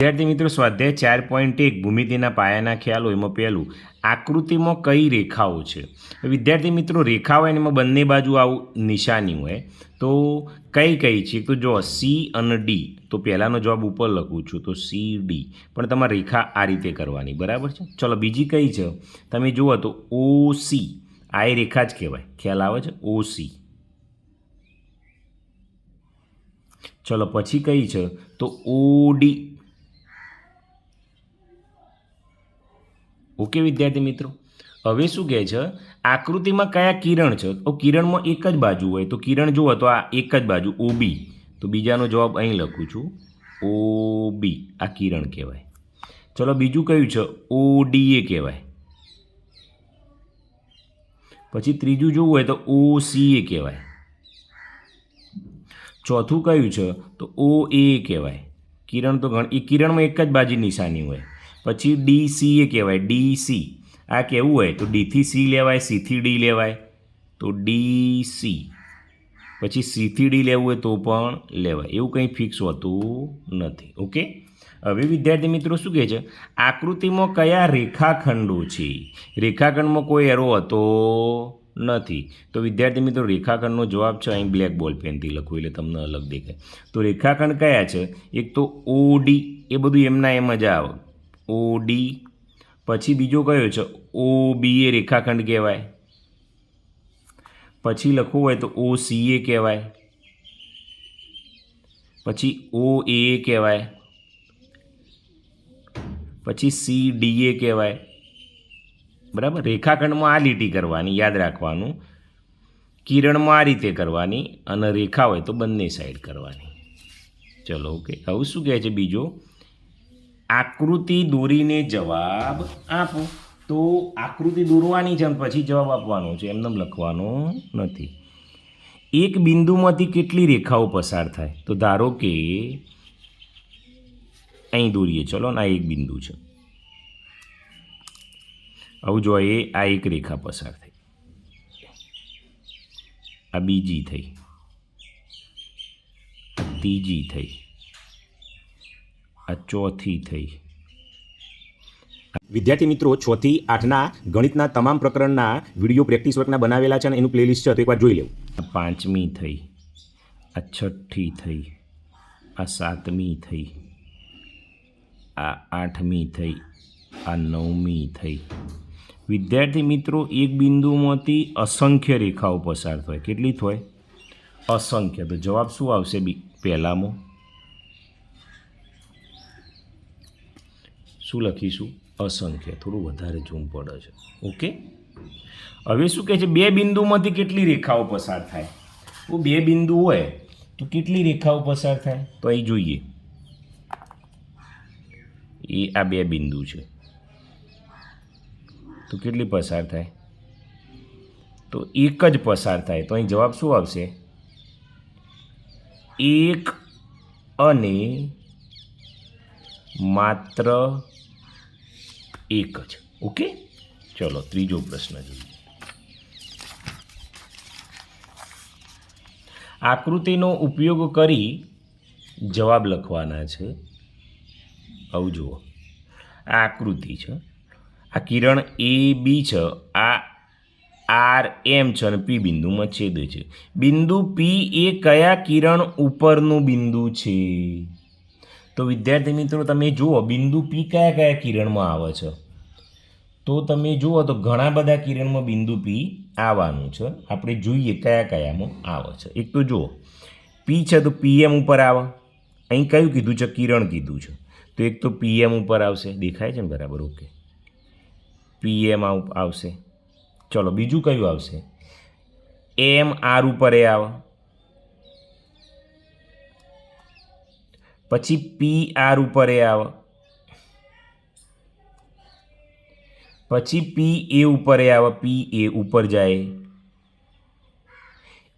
વિદ્યાર્થી મિત્રો, સ્વાધ્યાય 4.1 ભૂમિતિના પાયાના ખ્યાલો. એમાં પહેલું, આકૃતિમાં કઈ રેખાઓ છે? વિદ્યાર્થી મિત્રો, રેખા હોય ને એમાં બંને બાજુ આવું નિશાની હોય, તો કઈ કઈ છે? તો જો સી અને ડી, તો પહેલાંનો જવાબ ઉપર લખું છું, તો સી ડી. પણ તમારે રેખા આ રીતે કરવાની, બરાબર છે? ચલો, બીજી કઈ છે? તમે જુઓ તો ઓ સી, આ એ રેખા જ કહેવાય. ખ્યાલ આવે છે? ઓ સી. ચલો, પછી કઈ છે? તો ઓ ડી. ઓકે વિદ્યાર્થી મિત્રો, હવે શું કહે છે? આકૃતિમાં કયા કિરણ છે? તો કિરણમાં એક જ બાજુ હોય, તો કિરણ જુઓ તો આ એક જ બાજુ ઓ બી. તો બીજાનો જવાબ અહીં લખું છું, ઓ બી. આ કિરણ કહેવાય. ચલો, બીજું કયું છે? ઓ ડી એ કહેવાય. પછી ત્રીજું જોવું હોય તો ઓ સી એ કહેવાય. ચોથું કયું છે? તો ઓ એ કહેવાય. કિરણ તો એ કિરણમાં એક જ બાજુ નિશાની હોય. પછી ડી સી એ કહેવાય. ડી સી આ કેવું હોય? તો ડીથી સી લેવાય, સીથી ડી લેવાય, તો ડી સી. પછી સીથી ડી લેવું હોય તો પણ લેવાય, એવું કંઈ ફિક્સ હોતું નથી. ઓકે, હવે વિદ્યાર્થી મિત્રો શું કહે છે? આકૃતિમાં કયા રેખાખંડો છે? રેખાખંડમાં કોઈ એરો હતો નથી. તો વિદ્યાર્થી મિત્રો, રેખાખંડનો જવાબ છે અહીં બ્લેક બોલ પેનથી લખું એટલે તમને અલગ દેખાય. તો રેખાખંડ કયા છે? એક તો ઓ ડી, એ બધું એમના એમ જ આવે, ઓ ડી. પછી બીજો કયો છે? ઓ બી એ રેખાખંડ કહેવાય. પછી લખવું હોય તો ઓ સી એ કહેવાય. પછી ઓ એ કહેવાય. પછી સી ડી એ કહેવાય. બરાબર? રેખાખંડમાં આ લીટી કરવાની, યાદ રાખવાનું. કિરણમાં આ રીતે કરવાની, અને રેખા હોય તો બંને સાઈડ કરવાની. ચલો, ઓકે. હવે શું કહે છે બીજો? આકૃતિ દોરીને જવાબ આપો. તો આકૃતિ દોરવાની છે અને પછી જવાબ આપવાનો છે, એમને લખવાનો નથી. એક બિંદુમાંથી કેટલી રેખાઓ પસાર થાય? તો ધારો કે અહીં દોરીએ, ચલો ને, આ એક બિંદુ છે. આવું જોઈએ, આ એક રેખા પસાર થઈ, આ બીજી થઈ, આ ત્રીજી થઈ, આ ચોથી થઈ. વિદ્યાર્થી મિત્રો, 6 થી 8ના ગણિતના તમામ પ્રકરણના વિડીયો પ્રેક્ટિસ વર્કના બનાવેલા છે અને એનું પ્લેલિસ્ટ છે, તો એકવાર જોઈ લેવું. આ પાંચમી થઈ, આ છઠ્ઠી થઈ, આ સાતમી થઈ, આ આઠમી થઈ, આ નવમી થઈ. વિદ્યાર્થી મિત્રો, એક બિંદુમાંથી અસંખ્ય રેખાઓ પસાર થાય. કેટલી થાય? અસંખ્ય. તો જવાબ શું આવશે? પહેલામાં શું લખીશું? અસંખ્ય. થોડું વધારે ઝૂમ પડે છે. ઓકે, હવે શું કહે છે? બે બિંદુમાંથી કેટલી રેખાઓ પસાર થાય? તો બે બિંદુ હોય તો કેટલી રેખાઓ પસાર થાય? તો અહીં જોઈએ, એ આ બે બિંદુ છે, તો કેટલી પસાર થાય? તો એક જ પસાર થાય. તો અહીં જવાબ શું આવશે? એક અને માત્ર એક જ. ઓકે, ચલો ત્રીજો પ્રશ્ન જોઈએ. આકૃતિનો ઉપયોગ કરી જવાબ લખવાના છે. આવું જુઓ, આ આકૃતિ છે, આ કિરણ એ બી છે, આ આર એમ છે અને પી બિંદુમાં છેદે છે. બિંદુ પી એ કયા કિરણ ઉપરનું બિંદુ છે? તો વિદ્યાર્થી મિત્રો, તમે જુઓ, બિંદુ પી કયા કયા કિરણમાં આવે છે? તો તમે જુઓ તો ઘણા બધા કિરણમાં બિંદુ પી આવવાનું છે. આપણે જોઈએ કયા કયામાં આવે છે. એક તો જુઓ, પી છે તો પીએમ ઉપર આવે. અહીં કયું કીધું છે? કિરણ કીધું છે, તો એક તો પીએમ ઉપર આવશે. દેખાય છે ને? બરાબર, ઓકે. પીએમ આવશે. ચલો, બીજું કયું આવશે? એમ આર ઉપર એ આવે. પછી પી આર ઉપર એ આવે. પછી પી એ ઉપર એ આવે, પી એ ઉપર જાય.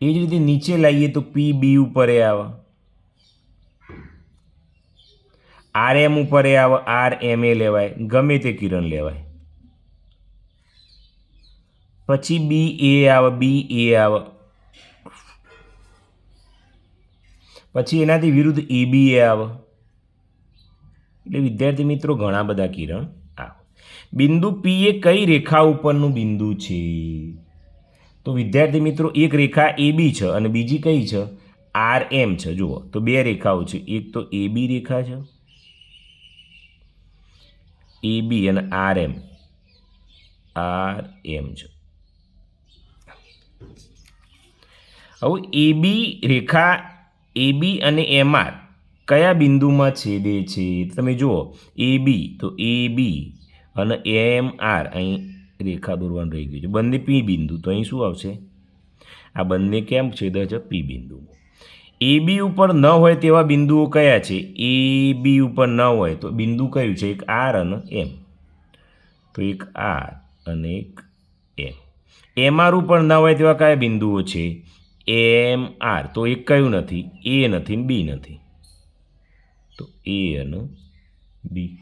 એ જ રીતે નીચે લાવીએ તો પી બી ઉપર એ આવે, આર એમ ઉપર એ આવે, આર એમ એ લેવાય, ગમે તે કિરણ લેવાય. પછી બી એ આવે, બી એ આવે. પછી એનાથી વિરુદ્ધ એ બી એ આવે. એટલે વિદ્યાર્થી મિત્રો ઘણા બધા કિરણ આવે. બિંદુ પી એ કઈ રેખા ઉપરનું બિંદુ છે? તો વિદ્યાર્થી મિત્રો એક રેખા એ બી છે અને બીજી કઈ છે? આર એમ છે. જુઓ તો બે રેખાઓ છે, એક તો એ બી રેખા છે, એ બી અને આર એમ છે. હવે એ બી રેખા એ બી અને એમ આર કયા બિંદુમાં છેદે છે? તમે જુઓ એ બી તો એ બી અને એમ આર અહીં રેખા દોરવાનું રહી ગયું છે, બંને પી બિંદુ, તો અહીં શું આવશે? આ બંને કેમ છેદે છે? પી બિંદુ. એ બી ઉપર ન હોય તેવા બિંદુઓ કયા છે? એ બી ઉપર ન હોય તો બિંદુ કયું છે? એક આર અને એમ. તો એક આર અને એક એમ. એમ આર ઉપર ન હોય તેવા કયા બિંદુઓ છે? એમ આર. તો એક કયું નથી? એ નથી ને બી નથી. તો એ અને બી.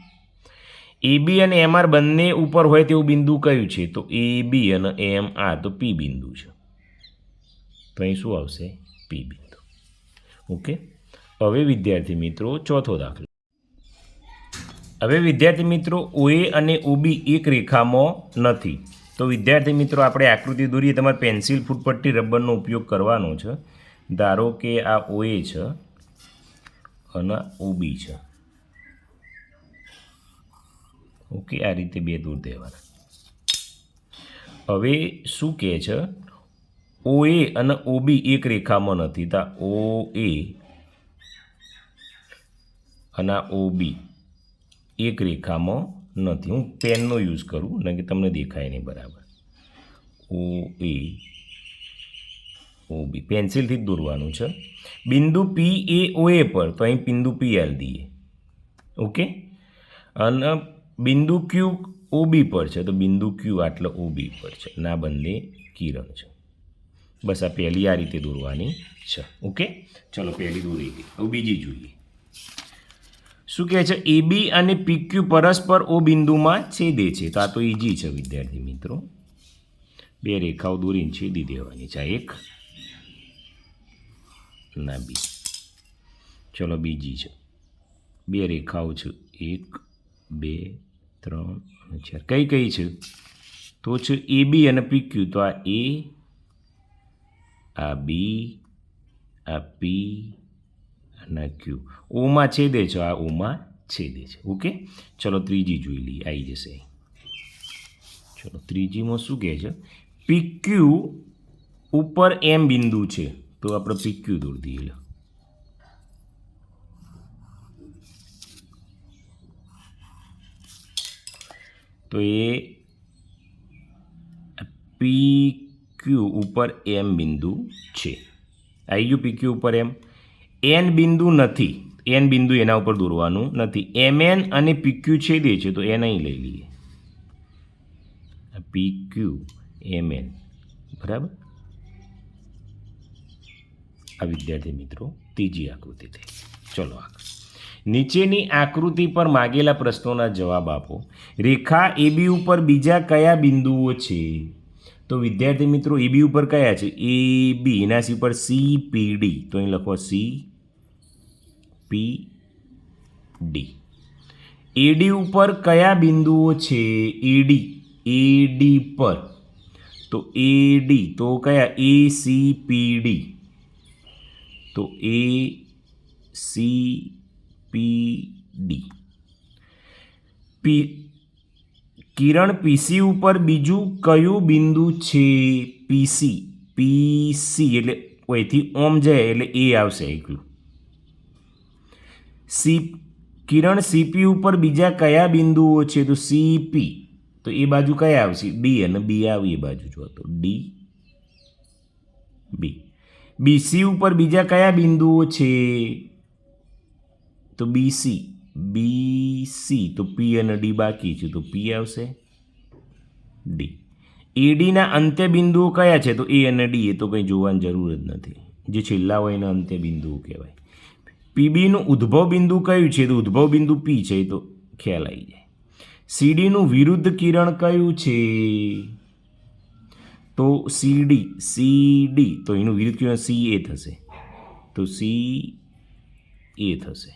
એ બી અને એમ આર બંને ઉપર હોય તેવું બિંદુ કયું છે? તો એ બી અને એમ આર. તો પી બિંદુ છે. તો અહીં શું આવશે? પી બિંદુ. ઓકે. હવે વિદ્યાર્થી મિત્રો ચોથો દાખલો. હવે વિદ્યાર્થી મિત્રો ઓએ અને ઓબી એક રેખામાં નથી. તો વિદ્યાર્થી મિત્રો આપણે આકૃતિ દોરીએ. તમારે પેન્સિલ, ફૂટપટ્ટી, રબરનો ઉપયોગ કરવાનો છે. ધારો કે આ ઓએ છે અને ઓબી છે. ઓકે, આ રીતે બે દૂર દેવાના. હવે શું કહે છે? ઓએ અને ઓબી એક રેખામાં નથી. તો ઓએ અને ઓબી એક રેખામાં નથી. હું પેનનો યુઝ કરું ને કે તમને દેખાય નહીં બરાબર. ઓએ ઓબી પેન્સિલથી જ દોરવાનું છે. બિંદુ પી એ ઓએ પર, તો અહીં બિંદુ પી એલ દઈએ. ઓકે. અને બિંદુ ક્યુ ઓબી પર છે, તો બિંદુ ક્યુ આટલે ઓબી પર છે. ના બંને કિરણ છે. બસ આ પહેલી આ રીતે દોરવાની છે. ઓકે, ચલો પહેલી દોરી ગઈ. હવે બીજી જોઈએ. શું કહે છે? એ બી અને પીક્યુ પરસ્પર ઓ બિંદુમાં છેદે છે. તો આ તો ઇઝી છે વિદ્યાર્થી મિત્રો. બે રેખાઓ દોરીને છેદી દેવાની છે. એક ના બી. ચલો બીજી છે. બે રેખાઓ છે, 1 2 3 અને 4. કઈ કઈ છે? તો છે એ બી અને પીક્યુ. તો આ એ, આ બી, આ પી અને ક્યુ. ઓમાં છેદે છે, આ ઓમાં છેદે છે. ઓકે, ચલો ત્રીજી જોઈ લઈએ. આવી જશે. ચલો ત્રીજીમાં શું કહે છે? પીક્યુ ઉપર એમ બિંદુ છે. તો આપણે પીક્યુ દોરી દઈએ. તો એ પીક્યુ ઉપર એમ બિંદુ છે. આવી ગયું પીક્યુ ઉપર એમ. એન બિંદુ નથી. એન બિંદુ એના ઉપર દોરવાનું નથી. એમ એન અને પીક્યુ છેદે છે, તો એન અહીં લઈ લઈએ. પીક્યુ એમ એન બરાબર. આ વિદ્યાર્થી મિત્રો ત્રીજી આકૃતિ થઈ. ચલો આગળ. નીચેની આકૃતિ પર માગેલા પ્રશ્નોના જવાબ આપો. રેખા એબી ઉપર બીજા કયા બિંદુઓ છે? તો વિદ્યાર્થી મિત્રો એબી ઉપર કયા છે? એ બી. એના સી પર સી પી ડી. તો અહીં લખો સી પી ડી. એડી ઉપર કયા બિંદુઓ છે? એડી. એડી પર તો એડી. તો કયા? A C P D. તો એ સી પી ડી. કિરણ પીસી ઉપર બીજું કયું બિંદુ છે? પીસી. પીસી એટલે અહીંથી ઓમ જાય એટલે એ આવશે એકલું. કિરણ સીપી ઉપર બીજા કયા બિંદુઓ છે? તો સીપી. તો એ બાજુ કયા આવશે? ડી અને બી આવી એ બાજુ જો તો ડી બી. બીસી ઉપર બીજા કયા બિંદુઓ છે? તો બીસી. બીસી તો પી અને ડી બાકી છે, તો પી આવશે. ડી. એડીના અંત્ય બિંદુઓ કયા છે? તો એ અને ડી. એ તો કંઈ જોવાની જરૂર જ નથી. જે છેલ્લા હોય એના અંત્ય બિંદુઓ કહેવાય. પીબીનું ઉદ્ભવ બિંદુ કયું છે? તો ઉદ્ભવ બિંદુ પી છે, એ તો ખ્યાલ આવી જાય. સીડીનું વિરુદ્ધ કિરણ કયું છે? તો સીડી. સીડી તો એનું વિરુદ્ધ કિરણ સી એ થશે. તો સી એ થશે.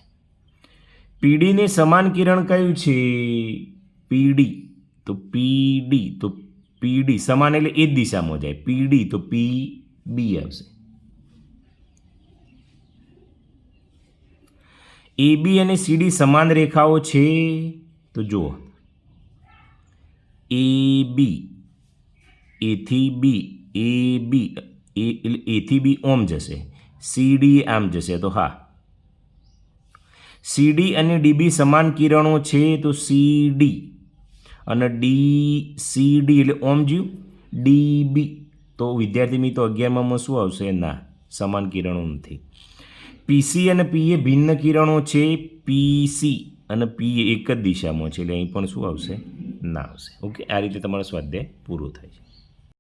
પીડીને સમાન કિરણ કયું છે? પીડી. તો પીડી તો પીડી સમાન એટલે એ જ દિશામાં જાય. પીડી તો પીબી આવશે. એબી અને સીડી સમાન રેખાઓ છે તો જુઓ, એ બી, એથી બી, એ બી એટલે એથી બી ઓમ જશે, સીડી આમ જશે તો હા. સીડી અને ડીબી સમાન કિરણો છે તો સીડી અને સીડી એટલે ઓમ જ્યું, ડીબી તો વિદ્યાર્થી મિત્રો 11માં શું આવશે? ના, સમાન કિરણો નથી. પીસી અને પીએ ભિન્ન કિરણો છે. પીસી અને પીએ એક જ દિશામાં છે એટલે અહીં પણ શું આવશે? ના આવશે. ઓકે, આ રીતે તમારો સ્વાધ્યાય પૂરો થાય છે.